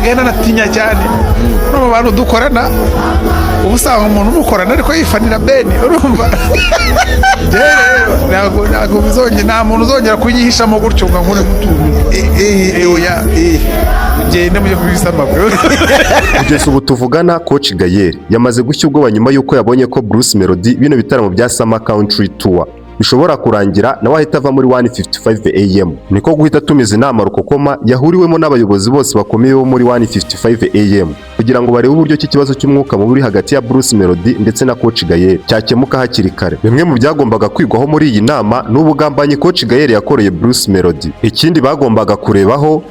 nsigaye nanatinya cyane no mu bantu dukorana ubu usanga umuntu umukorana ariko yifanira Ben urumva ntabwo bizongera nta muntu uzongera kunyihishamo gutyo ngo nkure mutuntu oya genda mujye kubisama kugeza ubu tuvugana Coach Gaël yamaze gushya ubwoba nyuma y'uko yabonye ko Bruce Melody bino bitaramo bya Summer Country Tour bishobora kurangira nawe ahita ava muri 155 AM. Niko guhita tumiza inama rukokoma yahuriwemo n'abayobozi bose bakomeye bo muri 155 AM kugira ngo barebe uburyo iki kibazo cy'umwuka mubi hagati ya Bruce Melody ndetse na Coach Gaël cyakemuka hakiri kare. Bimwe mu byagombaga kwigwaho muri iyi nama n'ubugambanyi Coach Gaël yakoreye Bruce Melody. Ikindi bagombaga kurebaho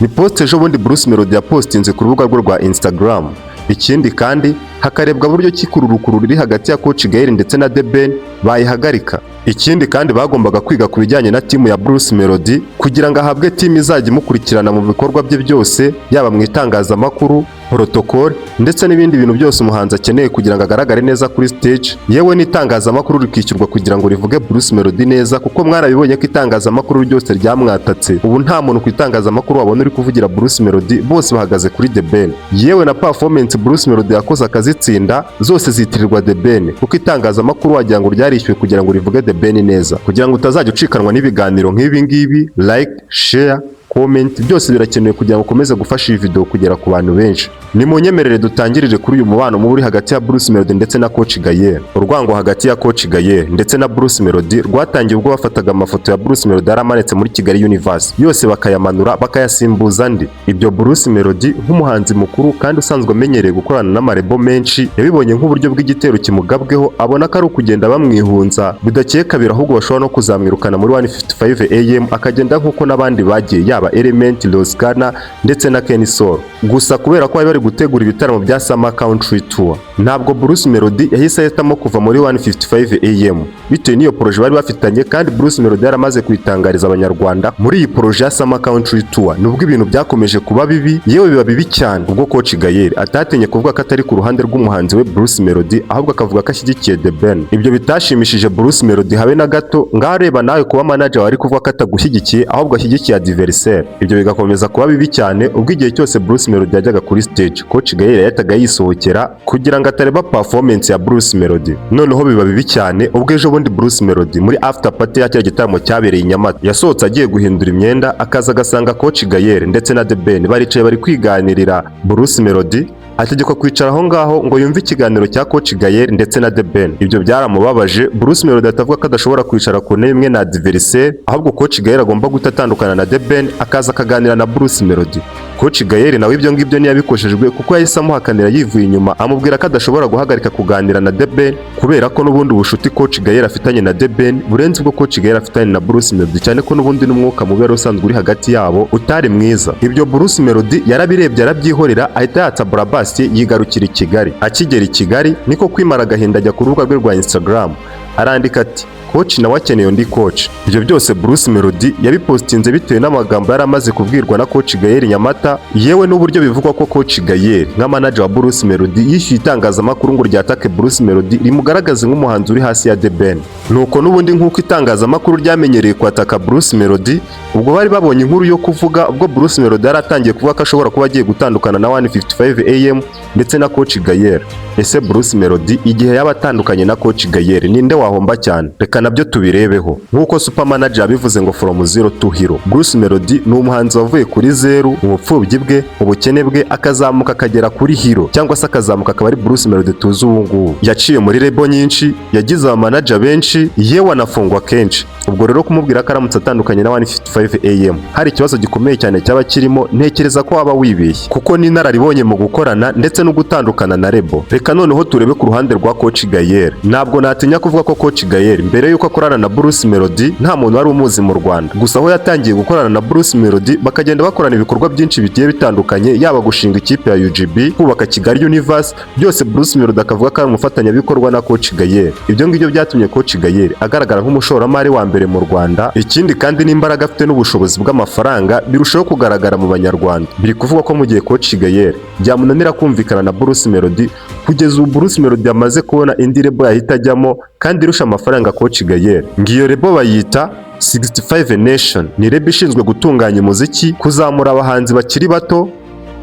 ni post ejo bundi Bruce Melody yapostinze ku rubuga rwe rwa Instagram. Ikindi kandi hakarebwa buryo kikururukuru riri hagati ya Coach Gaël ndetse na The Ben bayihagarika. Ikindi kandi bagombaga kwiga ku bijyanye na timu ya Bruce Melody kugira ngo ahabwe timu izajya imukurikirana mu bikorwa bye byose, yaba mu itangazamakuru, protocol ndetse n'ibindi bintu byose umuhanzi akeneye kugira ngo agaragare neza kuri stage. Yewe n'itangazamakuru rikishyurwa kugira ngo rivuge Bruce Melody neza, kuko mwarabibonye ko itangazamakuru ryose ryamwatatse. Ubu nta muntu ku itangazamakuru wabona uri kuvugira Bruce Melody, bose bahagaze kuri The Ben. Yewe na performance Bruce Melody yakoze akazitsinda zose zitirirwa The Ben, kuko itangazamakuru wagira ngo ryarishyuwe kugira ngo rivuge The Ben neza. Kugira ngo utazajya ucikanwa n'ibiganiro nk'ibi ngibi, like, share, comment byose birakenewe kugira ngo ukomeze gufasha iyi video kugera ku bantu benshi. Ni mu nyemerere dutangirije kuri uyu mubano muri hagati ya Bruce Melody ndetse na Coach Gaël. Urwango hagati ya Coach Gaël ndetse na Bruce Melody rwatangiye ubwo bafataga amafoto ya Bruce Melody yaramanitse muri Kigali Universe yose bakayamanura bakayasimbuza andi. Ibyo Bruce Melody nk'umuhanzi mukuru kandi usanzwe amenyereye gukorana n'amarebo menshi yabibonye nk'uburyo bw'igitero kimugabweho, abona ko ari ukugenda bamwihunza bidakeye kabiri, ahubwo bashobora no kuzamwirukana muri 155 AM akagenda nk'uko n'abandi bagiye, yaba Element, Loscana ndetse na Kenny Soul. Gusa kubera ko bari gutegura ibitaramo bya Summer Country Tour, ntabwo Bruce Melody yahise ahitamo kuva muri 155 AM bitewe n'iyo proje bari bafitanye, kandi Bruce Melody yaramaze kwitangariza abanyarwanda muri iyi proje ya Summer Country Tour. Nubwo ibintu byakomeje kuba bibi, yewe biba bibi cyane, ubwo Coach Gaël atatinye kuvuga ko atari ku ruhande rw'umuhanzi we Bruce Melody, ahubwo akavuga ko ashyigikiye The Ben. Ibyo bitashimishije Bruce Melody habe na gato, ngaho reba nawe kuba manager wari kuvuga ko atagushyigikiye ahubwo ashyigikiye adversaire. Ibyo bigakomeza kuba bibi cyane, ubwo igihe cyose Bruce Melody yajyaga kuri stage Coach Gaël yahitaga yisohokera kugira ngo atareba performance ya Bruce Melody. Noneho biba bibi cyane ubwo ejo bundi Bruce Melody muri after party ya cya gitaramo cyabereye i Nyamata yasohotse agiye guhindura imyenda, akaza agasanga Coach Gaël ndetse na The Ben baricaye bari kwiganirira. Bruce Melody ategekwa kwicara aho ngaho ngo yumve ikiganiro cya Coach Gaël ndetse na The Ben. Ibyo byaramubabaje. Bruce Melody atavuga ko adashobora kwicara ku ntebe imwe na adversaire, ahubwo Coach Gaël agomba gutatandukana na The Ben akaza akaganira na Bruce Melody. Coach Gaël nawe ibyo ngibyo ntiyabikojejwe, kuko yahise amuhakanira yivuye inyuma, amubwira ko adashobora guhagarika kuganira na The Ben kubera ko n'ubundi ubushuti Coach Gaël afitanye na The Ben burenze ubwo Coach Gaël afitanye na Bruce Melody, cyane ko n'ubundi n'umwuka mubi wari usanzwe uri hagati yabo utari mwiza. Ibyo Bruce Melody yarabirebye arabyihorera, ahita yatsa Brabus yigarukira i Kigali. Akigera i Kigali niko kwimara agahinda ajya ku rubuga rwe rwa Instagram arandika ati Coach nawe akeneye undi coach. Ibyo byose Bruce Melody yabipostinze bitewe n'amagambo yari amaze kubwirwa na Coach Gaël Nyamata, yewe n'uburyo bivugwa ko Coach Gaël nka manager wa Bruce Melody yishyuye itangazamakuru ngo ryatake Bruce Melody rimugaragaze nk'umuhanzi uri hasi ya The Ben. Nuko n'ubundi nk'uko itangazamakuru ryamenyereye kwataka Bruce Melody, ubwo bari babonye inkuru yo kuvuga ubwo Bruce Melody yaratangiye kuvuga ko ashobora kuba agiye gutandukana na 155 AM ndetse na Coach Gaël. Ese Bruce Melody igihe yaba atandukanye na Coach Gaël ninde wahomba cyane? Reka nabyo tubirebeho. Nk'uko super manager yabivuze ngo from zero to hero, Bruce Melody ni umuhanzi wavuye kuri zero mu bupfubyi bwe, ubukene bwe, akazamuka akagera kuri hero, cyangwa se akazamuka akaba ari Bruce Melody tuzi ubu ngubu. Yaciye muri rebo nyinshi, yagize aba manager benshi, yewe anafungwa kenshi. Ubwo rero kumubwira ko aramutse atandukanye na 155 AM hari ikibazo gikomeye cyane cyaba kirimo, ntekereza ko waba wibeshye, kuko ni nararibonye mu gukorana ndetse no gutandukana na rebo. Reka noneho turebe ku ruhande rwa Coach Gaël. Ntabwo natinya kuvuga ko Coach Gaël mbere yuko akorana na Bruce Melody nta muntu wari umuzi mu Rwanda, gusa aho yatangiye gukorana na Bruce Melody bakagenda bakorana ibikorwa byinshi bigiye bitandukanye, yaba gushinga ikipe ya UGB, kubaka Kigali Universe, byose Bruce Melody akavuga ko ari umufatanyabikorwa na Coach Gaël. Ibyo ngibyo byatumye Coach Gaël agaragara nk'umushoramari wa mbere mu Rwanda. Ikindi kandi n'imbaraga afite n'ubushobozi bw'amafaranga birushaho kugaragara mu Banyarwanda. Biri kuvuga ko mu gihe Coach Gaël byamunanira kumvikana na Bruce Melody, kugeza ubu Bruce Melody amaze kubona indi rebo yahita ajyamo kandi irusha amafaranga Coach Gaël. Ngiyo rebo bayita 65 Nation, ni rebo ishinzwe gutunganya umuziki, kuzamura abahanzi bakiri bato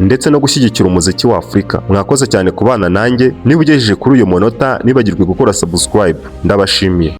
ndetse no gushyigikira umuziki wa Afurika. Mwakoze cyane kubana nanjye, niba ugejeje kuri uyu munota nibagirwe gukora subscribe. Ndabashimiye.